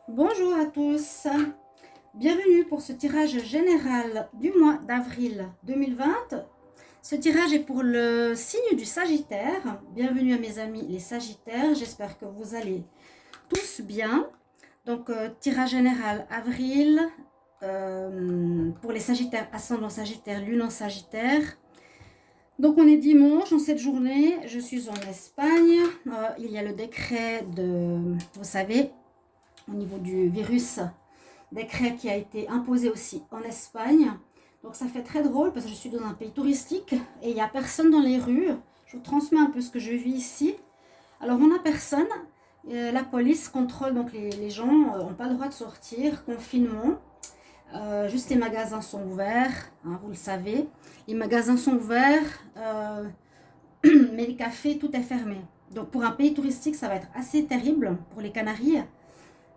Bonjour à tous, bienvenue pour ce tirage général du mois d'avril 2020. Ce tirage est pour le signe du Sagittaire. Bienvenue à mes amis les Sagittaires, j'espère que vous allez tous bien. Donc tirage général avril pour les Sagittaires, ascendant Sagittaire, lune en Sagittaire. Donc on est dimanche en cette journée, je suis en Espagne, il y a le décret de, vous savez, au niveau du virus, décret qui a été imposé aussi en Espagne. Donc ça fait très drôle parce que je suis dans un pays touristique et il n'y a personne dans les rues. Je vous transmets un peu ce que je vis ici. Alors on n'a personne. La police contrôle, donc les gens n'ont pas le droit de sortir, confinement. Juste les magasins sont ouverts, hein, vous le savez. Les magasins sont ouverts, mais les cafés, tout est fermé. Donc pour un pays touristique, ça va être assez terrible pour les Canaries.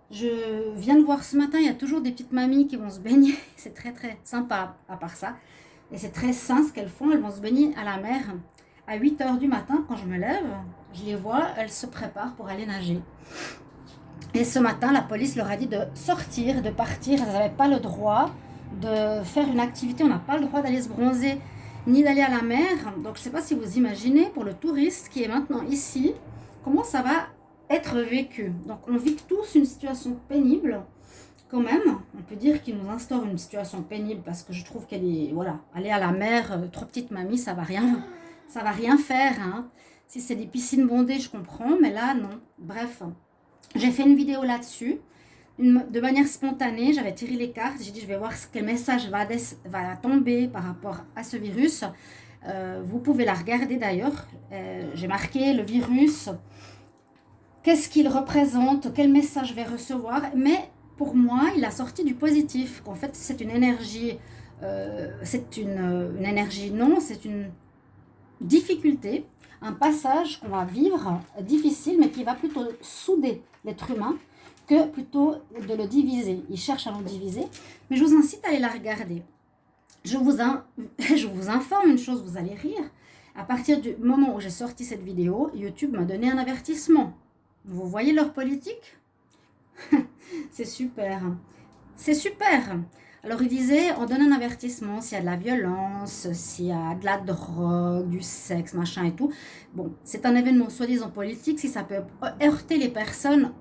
Je viens de voir ce matin, il y a toujours des petites mamies qui vont se baigner. C'est très très sympa à part ça. Et c'est très sain ce qu'elles font. Elles vont se baigner à la mer à 8 heures du matin quand je me lève. Je les vois, elles se préparent pour aller nager. Et ce matin, la police leur a dit de sortir, de partir. Elles n'avaient pas le droit de faire une activité. On n'a pas le droit d'aller se bronzer ni d'aller à la mer. Donc je ne sais pas si vous imaginez pour le touriste qui est maintenant ici, comment ça va être vécu. Donc on vit tous une situation pénible quand même. On peut dire qu'il nous instaure une situation pénible parce que je trouve qu'elle est, voilà, aller à la mer, trop petite mamie, ça va rien faire, hein. Si c'est des piscines bondées, je comprends, mais là non. Bref, j'ai fait une vidéo là-dessus. De manière spontanée, j'avais tiré les cartes, j'ai dit je vais voir quel message va tomber par rapport à ce virus. Vous pouvez la regarder d'ailleurs. J'ai marqué le virus, qu'est-ce qu'il représente, quel message je vais recevoir, mais pour moi, il a sorti du positif. En fait, c'est une énergie, non, c'est une difficulté, un passage qu'on va vivre difficile, mais qui va plutôt souder l'être humain que plutôt de le diviser. Il cherche à le diviser, mais je vous incite à aller la regarder. Je vous informe une chose, vous allez rire. À partir du moment où j'ai sorti cette vidéo, YouTube m'a donné un avertissement. Vous voyez leur politique? C'est super. C'est super. Alors il disait, on donne un avertissement s'il y a de la violence, s'il y a de la drogue, du sexe, machin et tout. Bon, c'est un événement soi-disant politique. Si ça peut heurter les personnes,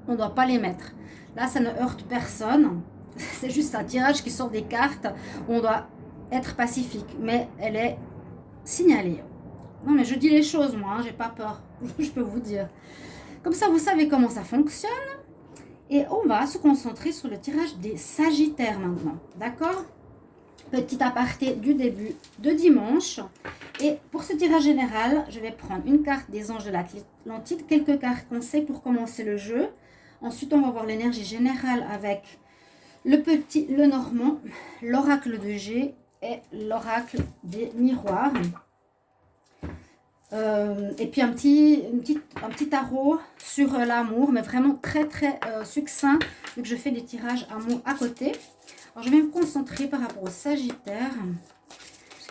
on ne doit pas les mettre. Là, ça ne heurte personne. C'est juste un tirage qui sort des cartes où on doit être pacifique. Mais elle est signalée. Non, mais je dis les choses, moi, hein, j'ai pas peur. Je peux vous dire. Comme ça, vous savez comment ça fonctionne. Et on va se concentrer sur le tirage des Sagittaires maintenant. D'accord? Petit aparté du début de dimanche. Et pour ce tirage général, je vais prendre une carte des anges de l'Atlantide, quelques cartes conseils pour commencer le jeu. Ensuite, on va voir l'énergie générale avec le normand, l'oracle de G et l'oracle des miroirs. Et puis un petit tarot sur l'amour, mais vraiment très très succinct, vu que je fais des tirages amour à côté. Alors je vais me concentrer par rapport au Sagittaire.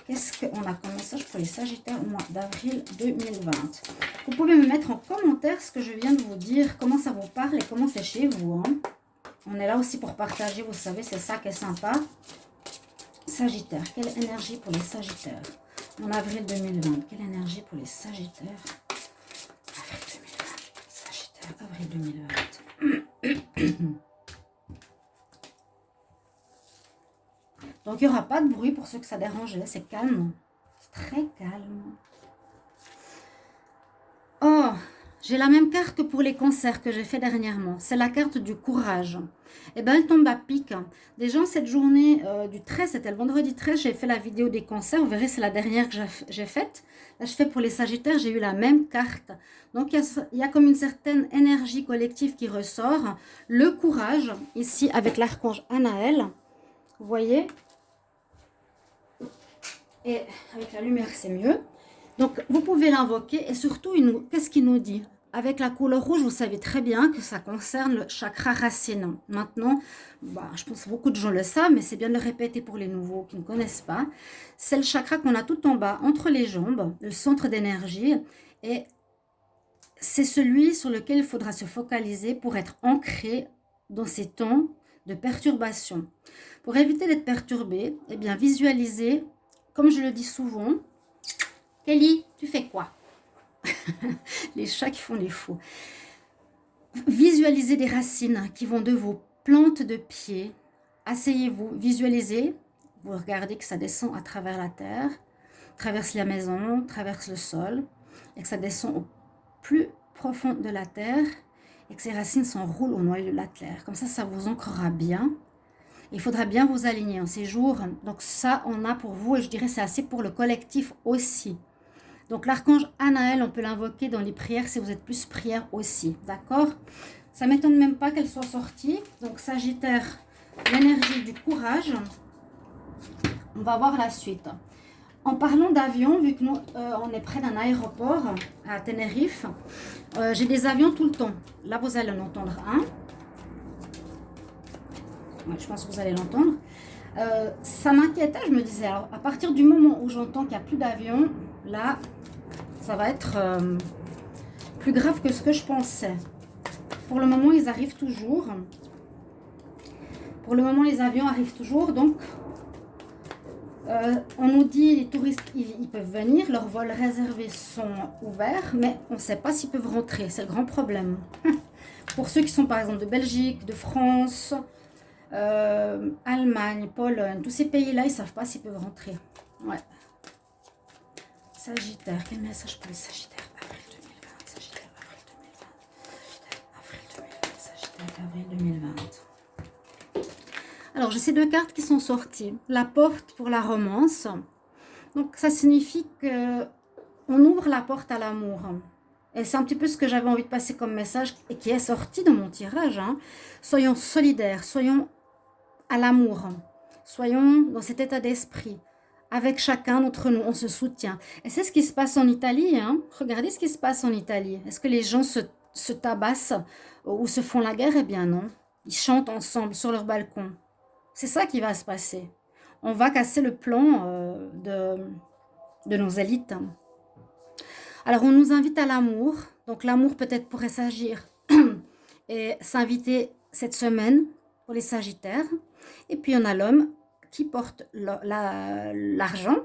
Qu'est-ce qu'on a comme message pour les Sagittaires au mois d'avril 2020? Vous pouvez me mettre en commentaire ce que je viens de vous dire, comment ça vous parle et comment c'est chez vous, hein. On est là aussi pour partager, vous savez, c'est ça qui est sympa. Sagittaire, quelle énergie pour les Sagittaires en avril 2020? Quelle énergie pour les Sagittaires? Avril 2020, Sagittaire, avril 2020. Donc, il n'y aura pas de bruit pour ceux que ça dérangeait. C'est calme. C'est très calme. Oh, j'ai la même carte que pour les concerts que j'ai fait dernièrement. C'est la carte du courage. Et bien, elle tombe à pic. Déjà, cette journée du 13, c'était le vendredi 13, j'ai fait la vidéo des concerts. Vous verrez, c'est la dernière que j'ai faite. Là, je fais pour les Sagittaires, j'ai eu la même carte. Donc, il y a comme une certaine énergie collective qui ressort. Le courage, ici, avec l'archange Anaël. Vous voyez? Et avec la lumière, c'est mieux. Donc, vous pouvez l'invoquer et surtout, qu'est-ce qu'il nous dit? Avec la couleur rouge, vous savez très bien que ça concerne le chakra racine. Maintenant, je pense que beaucoup de gens le savent, mais c'est bien de le répéter pour les nouveaux qui ne connaissent pas. C'est le chakra qu'on a tout en bas, entre les jambes, le centre d'énergie. Et c'est celui sur lequel il faudra se focaliser pour être ancré dans ces temps de perturbation. Pour éviter d'être perturbé, eh bien visualisez, comme je le dis souvent, Kelly, tu fais quoi? Les chats qui font les fous. Visualisez des racines qui vont de vos plantes de pied. Asseyez-vous, visualisez. Vous regardez que ça descend à travers la terre, traverse la maison, traverse le sol, et que ça descend au plus profond de la terre, et que ces racines s'enroulent au noyau de la terre. Comme ça vous ancrera bien. Il faudra bien vous aligner en ces jours. Donc ça, on a pour vous, et je dirais c'est assez pour le collectif aussi. Donc l'archange Anaël, on peut l'invoquer dans les prières si vous êtes plus prière aussi, d'accord? Ça ne m'étonne même pas qu'elle soit sortie. Donc Sagittaire, l'énergie du courage. On va voir la suite. En parlant d'avion, vu que nous, on est près d'un aéroport à Tenerife, j'ai des avions tout le temps. Là, vous allez en entendre un. Ouais, je pense que vous allez l'entendre. Ça m'inquiétait, je me disais, alors à partir du moment où j'entends qu'il n'y a plus d'avions, là, ça va être plus grave que ce que je pensais. Pour le moment, ils arrivent toujours. Pour le moment, les avions arrivent toujours. Donc, on nous dit, les touristes, ils peuvent venir. Leurs vols réservés sont ouverts. Mais on ne sait pas s'ils peuvent rentrer. C'est le grand problème. Pour ceux qui sont, par exemple, de Belgique, de France, Allemagne, Pologne, tous ces pays-là, ils ne savent pas s'ils peuvent rentrer. Ouais. Sagittaire, quel message pour les Sagittaires? Avril 2020, Sagittaire, avril 2020, Alors, j'ai ces deux cartes qui sont sorties. La porte pour la romance. Donc, ça signifie qu'on ouvre la porte à l'amour. Et c'est un petit peu ce que j'avais envie de passer comme message et qui est sorti de mon tirage. Hein. Soyons solidaires, soyons à l'amour. Soyons dans cet état d'esprit. Avec chacun d'entre nous, on se soutient. Et c'est ce qui se passe en Italie. Hein. Regardez ce qui se passe en Italie. Est-ce que les gens se tabassent ou se font la guerre? Eh bien non. Ils chantent ensemble sur leur balcon. C'est ça qui va se passer. On va casser le plan de nos élites. Alors, on nous invite à l'amour. Donc, l'amour peut-être pourrait s'agir et s'inviter cette semaine pour les Sagittaires. Et puis, on a l'homme qui porte l'argent.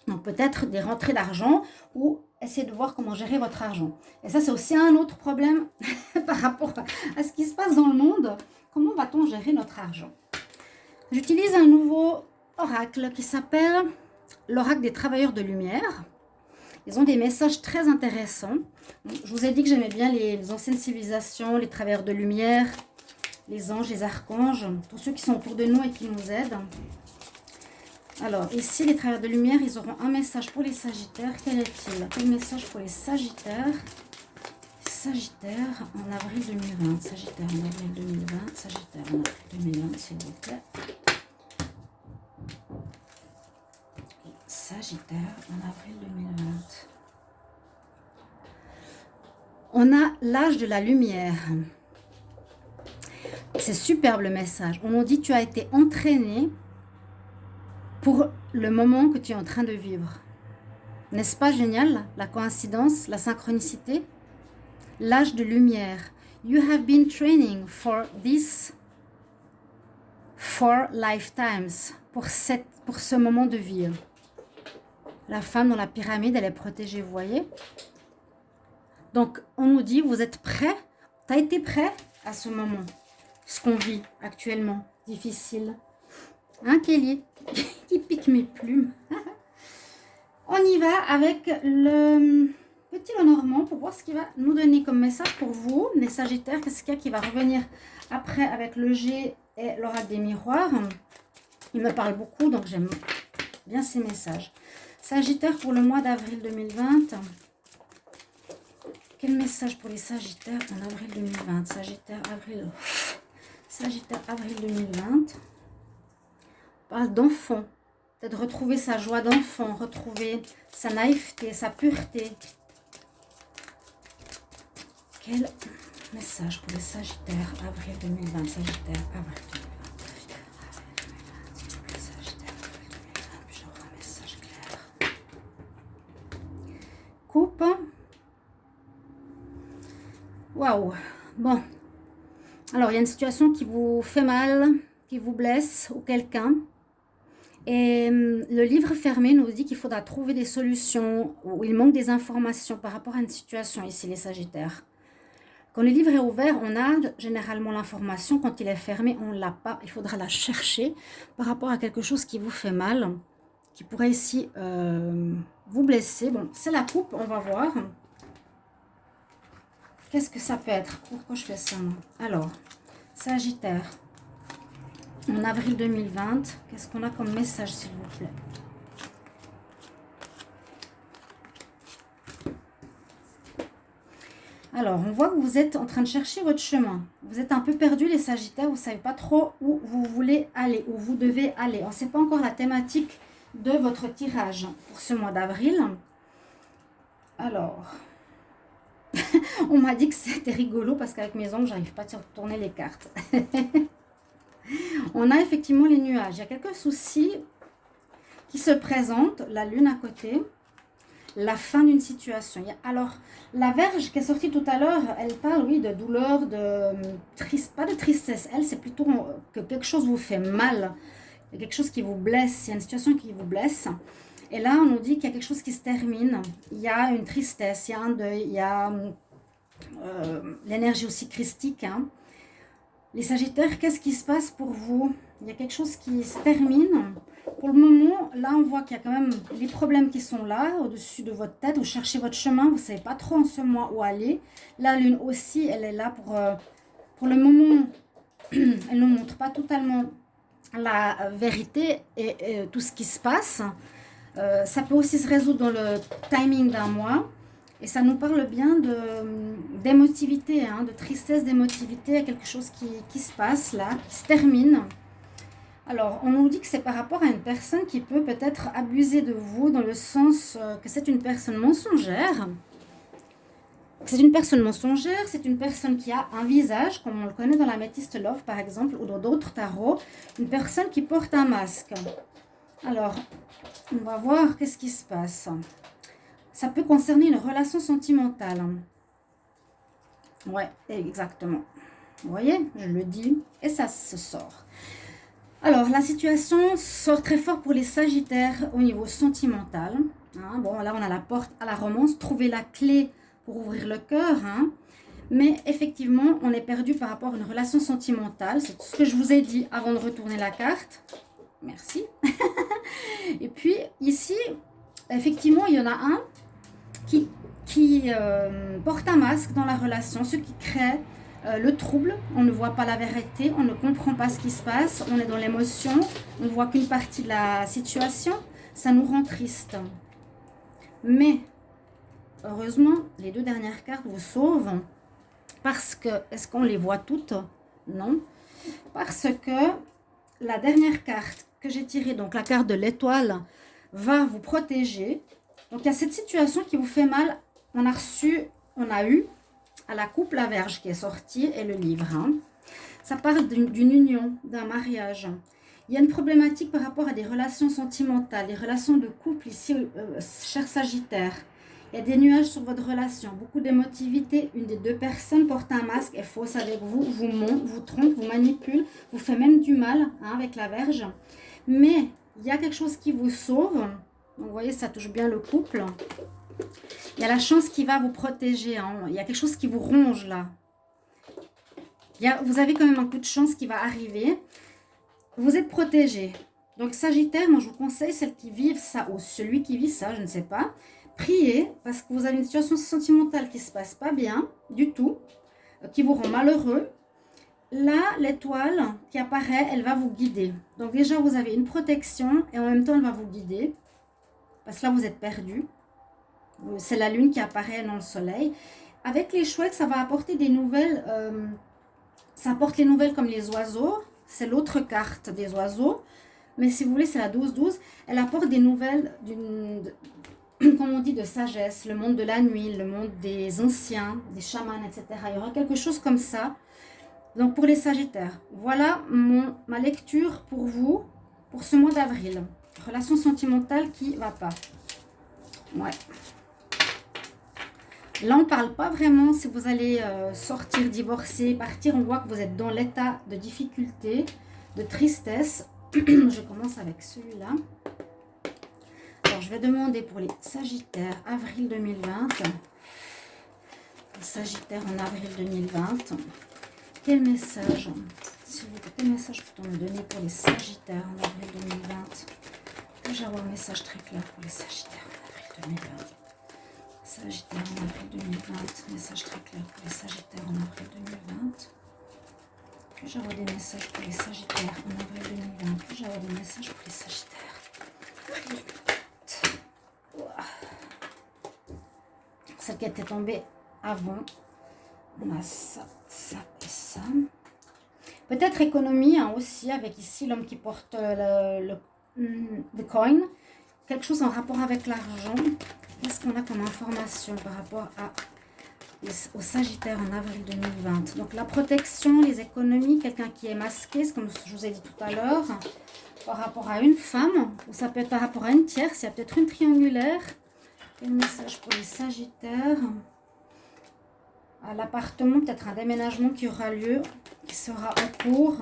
Donc, peut-être des rentrées d'argent ou essayer de voir comment gérer votre argent. Et ça, c'est aussi un autre problème par rapport à ce qui se passe dans le monde. Comment va-t-on gérer notre argent? J'utilise un nouveau oracle qui s'appelle l'oracle des travailleurs de lumière. Ils ont des messages très intéressants. Je vous ai dit que j'aimais bien les anciennes civilisations, les travailleurs de lumière, les anges, les archanges, tous ceux qui sont autour de nous et qui nous aident. Alors, ici, les travailleurs de lumière, ils auront un message pour les Sagittaires. Quel est-il? Quel message pour les Sagittaires? Sagittaire en avril 2020. Sagittaire en avril 2020. Sagittaire en avril 2020, s'il vous plaît. Sagittaire en avril 2020. On a l'âge de la lumière. C'est superbe le message. On nous dit tu as été entraîné pour le moment que tu es en train de vivre. N'est-ce pas génial? La coïncidence, la synchronicité. L'âge de lumière. You have been training for this 4 lifetimes. Pour ce moment de vie. La femme dans la pyramide, elle est protégée, vous voyez? Donc, on nous dit, vous êtes prêts? Tu as été prêt à ce moment? Ce qu'on vit actuellement, difficile. Hein, Kelly? Qui pique mes plumes. On y va avec le petit Lenormand pour voir ce qu'il va nous donner comme message pour vous, les Sagittaires. Qu'est-ce qu'il y a qui va revenir après avec le G et l'oracle des miroirs? Il me parle beaucoup, donc j'aime bien ces messages. Sagittaire pour le mois d'avril 2020. Quel message pour les Sagittaires en avril 2020? Sagittaire, avril 2020. On parle d'enfant. Peut-être retrouver sa joie d'enfant, retrouver sa naïveté, sa pureté. Quel message pour les Sagittaires, avril 2020? Sagittaire, avril 2020. Coupe. Waouh. Bon. Alors, il y a une situation qui vous fait mal, qui vous blesse, ou quelqu'un. Et le livre fermé nous dit qu'il faudra trouver des solutions, ou il manque des informations par rapport à une situation ici, les Sagittaires. Quand le livre est ouvert, on a généralement l'information. Quand il est fermé, on ne l'a pas. Il faudra la chercher par rapport à quelque chose qui vous fait mal, qui pourrait ici vous blesser. Bon, c'est la coupe, on va voir. Qu'est-ce que ça peut être? Pourquoi je fais ça? Alors, Sagittaire, en avril 2020, qu'est-ce qu'on a comme message, s'il vous plaît? Alors, on voit que vous êtes en train de chercher votre chemin. Vous êtes un peu perdu, les Sagittaires. Vous ne savez pas trop où vous voulez aller, où vous devez aller. On ne sait pas encore la thématique de votre tirage pour ce mois d'avril. Alors, on m'a dit que c'était rigolo parce qu'avec mes ongles, j'arrive pas à tourner les cartes. On a effectivement les nuages. Il y a quelques soucis qui se présentent. La lune à côté. La fin d'une situation. Alors, la Vierge qui est sortie tout à l'heure, elle parle, oui, de douleur, pas de tristesse. Elle, c'est plutôt que quelque chose vous fait mal. Il y a quelque chose qui vous blesse. Il y a une situation qui vous blesse. Et là, on nous dit qu'il y a quelque chose qui se termine. Il y a une tristesse, il y a un deuil, il y a l'énergie aussi christique. Hein. Les Sagittaires, qu'est-ce qui se passe pour vous? Il y a quelque chose qui se termine. Pour le moment, là, on voit qu'il y a quand même les problèmes qui sont là, au-dessus de votre tête. Vous cherchez votre chemin, vous ne savez pas trop en ce mois où aller. La lune aussi, elle est là pour le moment. Elle ne nous montre pas totalement la vérité et tout ce qui se passe. Ça peut aussi se résoudre dans le timing d'un mois. Et ça nous parle bien d'émotivité, hein, de tristesse, d'émotivité. Il y a quelque chose qui se passe là, qui se termine. Alors, on nous dit que c'est par rapport à une personne qui peut peut-être abuser de vous dans le sens que c'est une personne mensongère. C'est une personne mensongère, c'est une personne qui a un visage, comme on le connaît dans la Métiste Love par exemple, ou dans d'autres tarots, une personne qui porte un masque. Alors, on va voir qu'est-ce qui se passe. Ça peut concerner une relation sentimentale. Ouais, exactement. Vous voyez, je le dis, et ça se sort. Alors, la situation sort très fort pour les Sagittaires au niveau sentimental. Hein. Bon, là, on a la porte à la romance. Trouver la clé pour ouvrir le cœur. Hein. Mais effectivement, on est perdu par rapport à une relation sentimentale. C'est tout ce que je vous ai dit avant de retourner la carte. Merci. Et puis, ici, effectivement, il y en a un qui porte un masque dans la relation, ce qui crée le trouble. On ne voit pas la vérité, on ne comprend pas ce qui se passe, on est dans l'émotion, on ne voit qu'une partie de la situation, ça nous rend triste. Mais, heureusement, les deux dernières cartes vous sauvent, parce que, est-ce qu'on les voit toutes? Non. Parce que la dernière carte que j'ai tirée, donc la carte de l'étoile, va vous protéger. Donc, il y a cette situation qui vous fait mal. On a eu à la coupe la Vierge qui est sortie et le livre. Hein. Ça parle d'une union, d'un mariage. Il y a une problématique par rapport à des relations sentimentales, des relations de couple ici, cher Sagittaire. Il y a des nuages sur votre relation, beaucoup d'émotivité. Une des deux personnes porte un masque, est fausse avec vous, vous ment, vous trompe, vous manipule, vous fait même du mal hein, avec la Vierge. Mais il y a quelque chose qui vous sauve. Donc, vous voyez, ça touche bien le couple. Il y a la chance qui va vous protéger. Hein. Il y a quelque chose qui vous ronge là. Vous avez quand même un coup de chance qui va arriver. Vous êtes protégé. Donc, Sagittaire, moi je vous conseille, celles qui vivent ça, ou celui qui vit ça, je ne sais pas. Priez parce que vous avez une situation sentimentale qui ne se passe pas bien du tout, qui vous rend malheureux. Là, l'étoile qui apparaît, elle va vous guider. Donc déjà, vous avez une protection et en même temps, elle va vous guider. Parce que là, vous êtes perdu. C'est la lune qui apparaît dans le soleil. Avec les chouettes, ça va apporter des nouvelles. Ça apporte les nouvelles comme les oiseaux. C'est l'autre carte des oiseaux. Mais si vous voulez, c'est la 12-12. Elle apporte des nouvelles comme on dit, de sagesse. Le monde de la nuit, le monde des anciens, des chamans, etc. Il y aura quelque chose comme ça. Donc, pour les Sagittaires, voilà ma lecture pour vous, pour ce mois d'avril. Relation sentimentale qui ne va pas. Ouais. Là, on ne parle pas vraiment si vous allez sortir, divorcer, partir. On voit que vous êtes dans l'état de difficulté, de tristesse. Je commence avec celui-là. Alors, je vais demander pour les Sagittaires, avril 2020. Les Sagittaires en avril 2020. Quel message, s'il vous plaît, quel message peut-on me donner pour les Sagittaires en avril 2020? Puis-je avoir un message très clair pour les Sagittaires en avril 2020? Sagittaire en avril 2020, message très clair pour les Sagittaires en avril 2020. Puis-je avoir des messages pour les Sagittaires en avril 2020? Puis-je avoir des messages pour les Sagittaires? Celle qui était tombée avant, on a ça, ça et ça. Peut-être économie hein, aussi, avec ici l'homme qui porte le coin. Quelque chose en rapport avec l'argent. Qu'est-ce qu'on a comme information par rapport aux Sagittaires en avril 2020? Donc la protection, les économies, quelqu'un qui est masqué, c'est comme je vous ai dit tout à l'heure, par rapport à une femme, ou ça peut être par rapport à une tierce, il y a peut-être une triangulaire. Quel message pour les Sagittaires? À l'appartement, peut-être un déménagement qui aura lieu, qui sera en cours.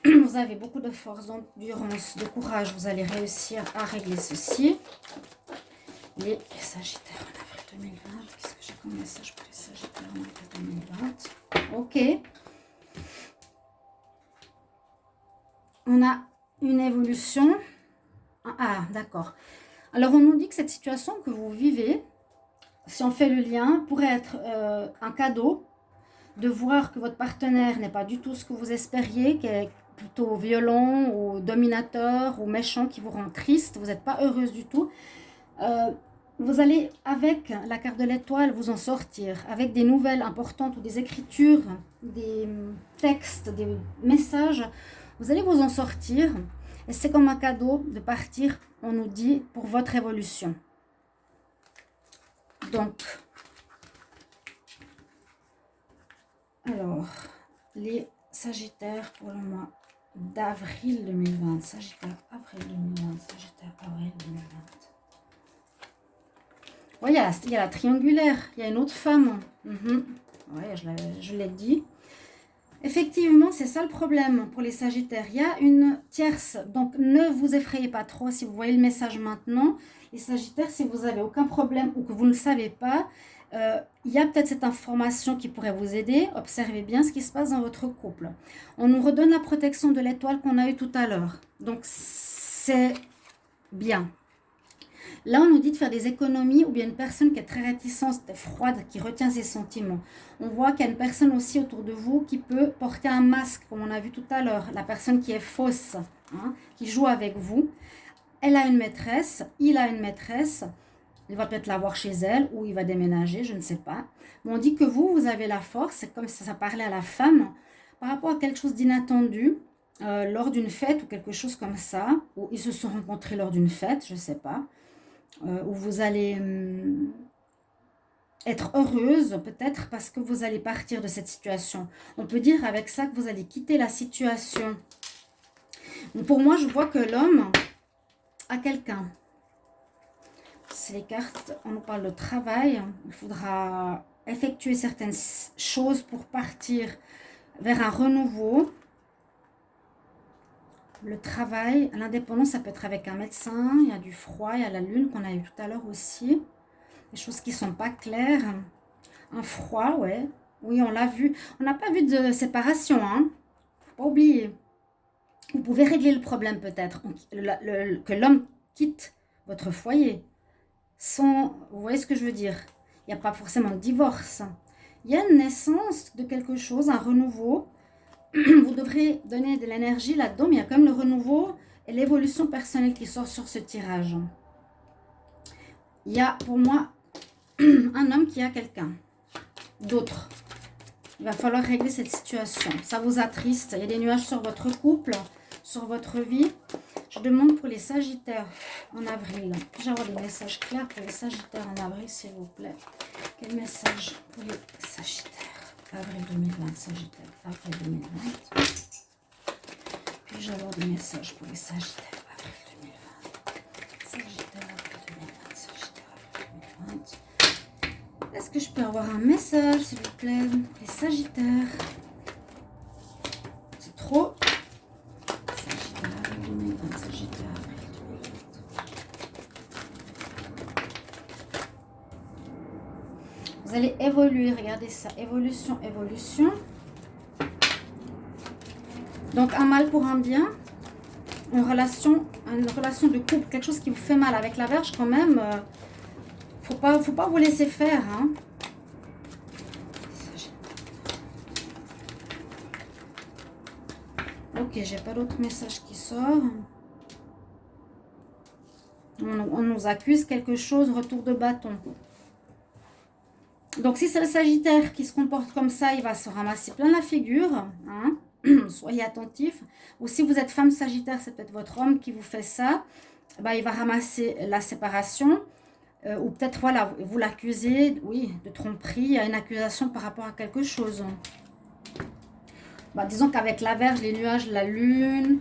Vous avez beaucoup de force, d'endurance, de courage. Vous allez réussir à régler ceci. Les Sagittaires en avril 2020. Qu'est-ce que j'ai comme message pour les Sagittaires en avril 2020? Ok. On a une évolution. Ah, d'accord. Alors, on nous dit que cette situation que vous vivez, si on fait le lien, pourrait être un cadeau de voir que votre partenaire n'est pas du tout ce que vous espériez, qui est plutôt violent ou dominateur ou méchant, qui vous rend triste, vous n'êtes pas heureuse du tout. Vous allez, avec la carte de l'étoile, vous en sortir, avec des nouvelles importantes ou des écritures, des textes, des messages, vous allez vous en sortir. Et c'est comme un cadeau de partir, on nous dit, pour votre évolution. Donc, alors, les Sagittaires pour le mois d'avril 2020. Sagittaire, avril 2020. Sagittaire, avril 2020. Oui, il y a la triangulaire. Il y a une autre femme. Oui, je l'ai dit. Effectivement, c'est ça le problème pour les Sagittaires. Il y a une tierce. Donc, ne vous effrayez pas trop si vous voyez le message maintenant. Les Sagittaires, si vous n'avez aucun problème ou que vous ne le savez pas, il y a peut-être cette information qui pourrait vous aider. Observez bien ce qui se passe dans votre couple. On nous redonne la protection de l'étoile qu'on a eue tout à l'heure. Donc, c'est bien. Là, on nous dit de faire des économies ou bien une personne qui est très réticente, froide, qui retient ses sentiments. On voit qu'il y a une personne aussi autour de vous qui peut porter un masque, comme on a vu tout à l'heure. La personne qui est fausse, hein, qui joue avec vous. Elle a une maîtresse, il a une maîtresse. Il va peut-être l'avoir chez elle ou il va déménager, je ne sais pas. Mais on dit que vous avez la force, c'est comme si ça parlait à la femme, par rapport à quelque chose d'inattendu, lors d'une fête ou quelque chose comme ça, où ils se sont rencontrés lors d'une fête, je ne sais pas, où vous allez être heureuse peut-être parce que vous allez partir de cette situation. On peut dire avec ça que vous allez quitter la situation. Donc pour moi, je vois que l'homme a quelqu'un. C'est les cartes, on nous parle de travail. Il faudra effectuer certaines choses pour partir vers un renouveau. Le travail, l'indépendance, ça peut être avec un médecin. Il y a du froid, il y a la lune qu'on a eu tout à l'heure aussi. Des choses qui ne sont pas claires. Un froid, ouais. Oui, on l'a vu. On n'a pas vu de séparation, hein. Faut pas oublier. Vous pouvez régler le problème peut-être. Que l'homme quitte votre foyer. Sans, vous voyez ce que je veux dire? Il n'y a pas forcément de divorce. Il y a une naissance de quelque chose, un renouveau. Vous devrez donner de l'énergie là-dedans, mais il y a quand même le renouveau et l'évolution personnelle qui sort sur ce tirage. Il y a pour moi un homme qui a quelqu'un d'autre. Il va falloir régler cette situation. Ça vous attriste. Il y a des nuages sur votre couple, sur votre vie. Je demande pour les Sagittaires en avril. Puis-je avoir des messages clairs pour les Sagittaires en avril, s'il vous plaît? Quel message pour les Sagittaires? Avril 2020, Sagittaire, avril 2020. Puis-je avoir des messages pour les Sagittaires, avril 2020? Sagittaire, avril 2020, Sagittaire, avril 2020. que je peux avoir un message, s'il vous plaît? Les Sagittaires. C'est trop. Sagittaire. Vous allez évoluer, regardez ça. Évolution, évolution. Donc, un mal pour un bien. Une relation de couple. Quelque chose qui vous fait mal. Avec la Vierge, quand même, faut pas vous laisser faire. Hein. Ok, j'ai pas d'autre message qui sort. On nous accuse quelque chose, retour de bâton. Donc, si c'est le Sagittaire qui se comporte comme ça, il va se ramasser plein la figure. Hein. Soyez attentifs. Ou si vous êtes femme Sagittaire, c'est peut-être votre homme qui vous fait ça. Bah, il va ramasser la séparation. Ou peut-être, voilà, vous l'accusez, oui, de tromperie. Il y a une accusation par rapport à quelque chose. Bah, disons qu'avec la Vierge, les nuages, la lune,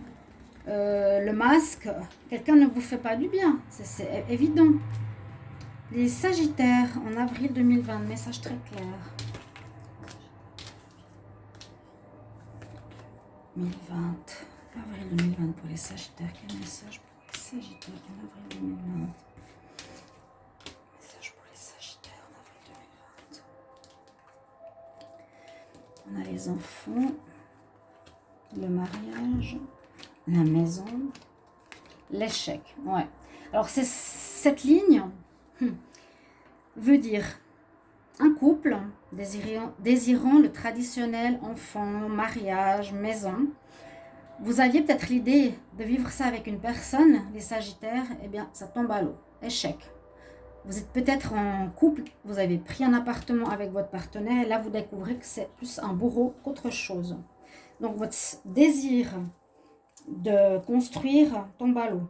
le masque, quelqu'un ne vous fait pas du bien. C'est évident. Les Sagittaires, en avril 2020, message très clair. 2020, avril 2020 pour les Sagittaires. Quel message pour les Sagittaires en avril 2020? Message pour les Sagittaires en avril 2020. On a les enfants, le mariage, la maison, l'échec. Ouais. Alors, c'est cette ligne veut dire un couple désirant le traditionnel enfant, mariage, maison. Vous aviez peut-être l'idée de vivre ça avec une personne, les Sagittaires, eh bien, ça tombe à l'eau. Échec. Vous êtes peut-être en couple, vous avez pris un appartement avec votre partenaire et là, vous découvrez que c'est plus un bourreau qu'autre chose. Donc, votre désir de construire tombe à l'eau.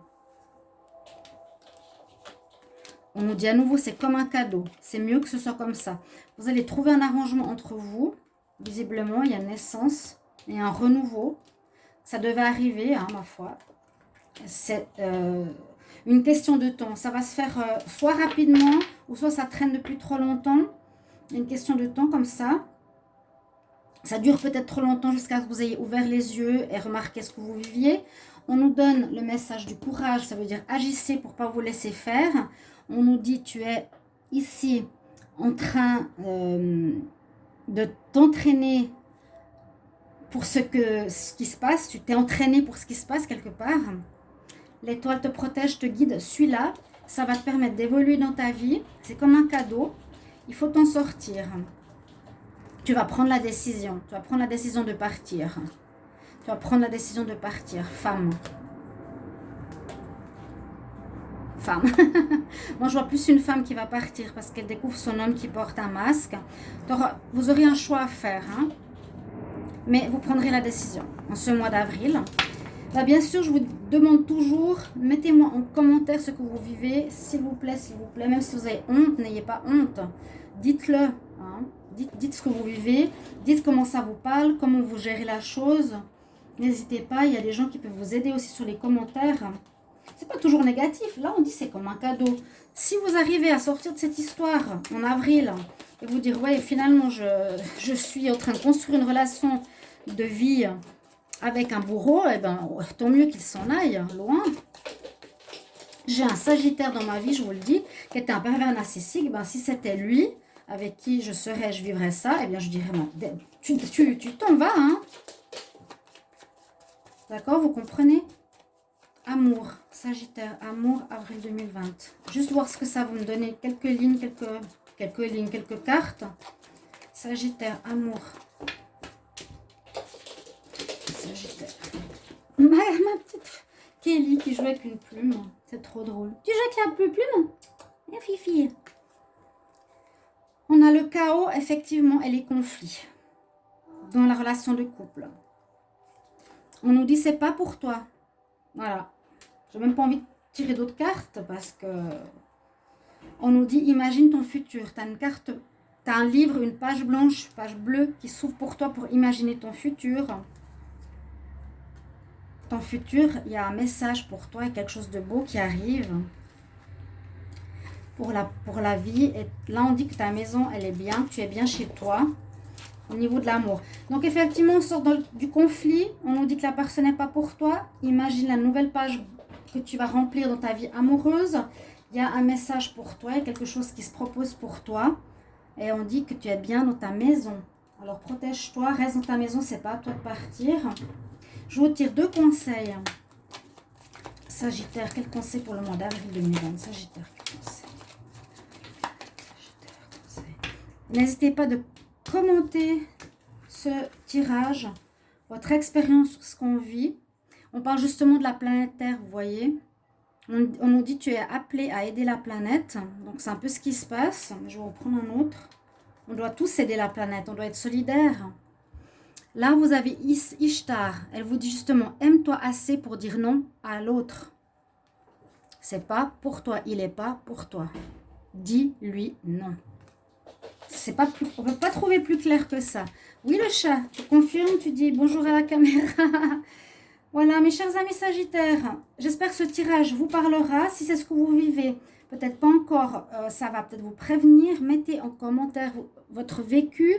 On nous dit à nouveau, c'est comme un cadeau. C'est mieux que ce soit comme ça. Vous allez trouver un arrangement entre vous. Visiblement, il y a naissance et un renouveau. Ça devait arriver, hein, ma foi. C'est une question de temps. Ça va se faire soit rapidement, ou soit ça traîne depuis trop longtemps. Une question de temps comme ça. Ça dure peut-être trop longtemps jusqu'à ce que vous ayez ouvert les yeux et remarqué ce que vous viviez. On nous donne le message du courage. Ça veut dire agissez pour ne pas vous laisser faire. On nous dit, tu es ici en train de t'entraîner pour ce qui se passe. Tu t'es entraîné pour ce qui se passe quelque part. L'étoile te protège, te guide. Suis-la. Ça va te permettre d'évoluer dans ta vie. C'est comme un cadeau. Il faut t'en sortir. Tu vas prendre la décision. Tu vas prendre la décision de partir. Tu vas prendre la décision de partir. Femme. Femme. Moi, je vois plus une femme qui va partir parce qu'elle découvre son homme qui porte un masque. Vous aurez un choix à faire. Hein? Mais vous prendrez la décision en ce mois d'avril. Là, bien sûr, je vous demande toujours, mettez-moi en commentaire ce que vous vivez, s'il vous plaît, s'il vous plaît. Même si vous avez honte, n'ayez pas honte. Dites-le. Hein? Dites ce que vous vivez. Dites comment ça vous parle, comment vous gérez la chose. N'hésitez pas, il y a des gens qui peuvent vous aider aussi sur les commentaires. C'est pas toujours négatif. Là, on dit c'est comme un cadeau. Si vous arrivez à sortir de cette histoire en avril et vous dire, ouais, finalement, je suis en train de construire une relation de vie avec un bourreau, eh ben, tant mieux qu'il s'en aille, loin. J'ai un Sagittaire dans ma vie, je vous le dis, qui était un pervers narcissique. Ben, si c'était lui avec qui je vivrais ça, eh bien, je dirais, tu t'en vas, hein. D'accord, vous comprenez? Amour, Sagittaire, amour, avril 2020. Juste voir ce que ça va me donner. Quelques lignes, quelques cartes. Sagittaire, amour. Sagittaire. Ma petite Kelly qui joue avec une plume. C'est trop drôle. Tu joues avec la plume? Et Fifi. On a le chaos, effectivement, et les conflits dans la relation de couple. On nous dit c'est pas pour toi. Voilà. J'ai même pas envie de tirer d'autres cartes parce que on nous dit imagine ton futur. Tu as une carte, tu as un livre, une page blanche, page bleue qui s'ouvre pour toi pour imaginer ton futur. Ton futur, il y a un message pour toi et quelque chose de beau qui arrive. pour la vie. Et là, on dit que ta maison, elle est bien, que tu es bien chez toi au niveau de l'amour. Donc, effectivement, on sort du conflit. On nous dit que la personne n'est pas pour toi. Imagine la nouvelle page que tu vas remplir dans ta vie amoureuse. Il y a un message pour toi, il y a quelque chose qui se propose pour toi. Et on dit que tu es bien dans ta maison. Alors, protège-toi, reste dans ta maison, c'est pas à toi de partir. Je vous tire 2 conseils. Sagittaire, quel conseil pour le mois d'avril 2020? Sagittaire, quel conseil? Sagittaire, conseil. N'hésitez pas de commenter ce tirage, votre expérience sur ce qu'on vit. On parle justement de la planète Terre, vous voyez. On nous dit que tu es appelé à aider la planète. Donc, c'est un peu ce qui se passe. Je vais reprendre un autre. On doit tous aider la planète. On doit être solidaires. Là, vous avez Ishtar. Elle vous dit justement, aime-toi assez pour dire non à l'autre. C'est pas pour toi. Il n'est pas pour toi. Dis-lui non. C'est pas plus, on ne peut pas trouver plus clair que ça. Oui, le chat. Tu confirmes, tu dis bonjour à la caméra. Voilà, mes chers amis Sagittaires, j'espère que ce tirage vous parlera. Si c'est ce que vous vivez, peut-être pas encore, ça va peut-être vous prévenir. Mettez en commentaire votre vécu,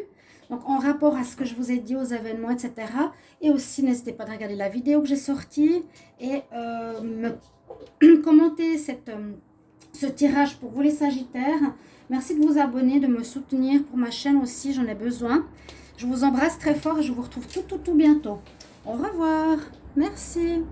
donc en rapport à ce que je vous ai dit, aux événements, etc. Et aussi, n'hésitez pas à regarder la vidéo que j'ai sortie et me commenter ce tirage pour vous les Sagittaires. Merci de vous abonner, de me soutenir pour ma chaîne aussi, j'en ai besoin. Je vous embrasse très fort et je vous retrouve tout bientôt. Au revoir. Merci.